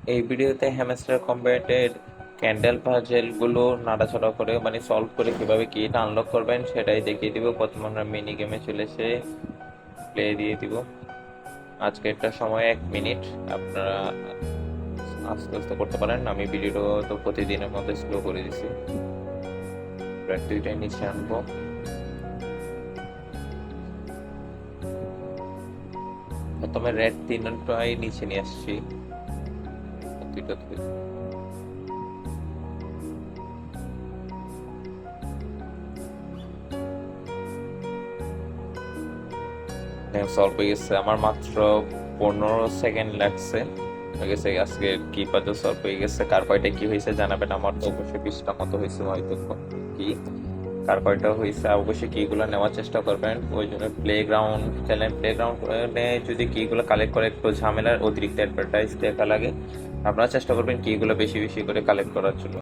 এই ভিডিওতে hamster কম্ব্যাটের candle পাজেলগুলো নাড়াচাড়া করে মানে সলভ করে কিভাবে কিটা আনলক করবেন সেটাই দেখিয়ে দিব। প্রথমে আমরা মিনি গেমে চলে এসে প্লে দিয়ে দিব। আজকে একটা সময় 1 মিনিট, আপনারা আস্তে আস্তে করতে পারেন। আমি ভিডিওটা তো প্রতিদিনের মধ্যে স্লো করে দিছি। রেড দুইটাই নিচে আনবো। প্রথমে রেড তিনটাই নিচে নিয়ে আসছি, দুইটা সলভ হয়ে গেছে। আমার মাত্র 15 সেকেন্ড লাগছে, হয়ে গেছে। আজকে কি পাজল সলভ হয়ে গেছে। কার কয়টা কি হয়েছে জানাবেন। আমার তো অবশ্যই 20টা মতো হয়েছে হয়তো। কি কার কয়টা হয়েছে অবশ্যই কিগুলো নেওয়ার চেষ্টা করবেন। ওই জন্য প্লেগ্রাউন্ড খেলেন। প্লেগ্রাউন্ডে যদি কিগুলো কালেক্ট করে একটু ঝামেলার, অতিরিক্ত অ্যাডভার্টাইজ দেখা লাগে, আপনারা চেষ্টা করবেন কিগুলো বেশি বেশি করে কালেক্ট করার জন্য।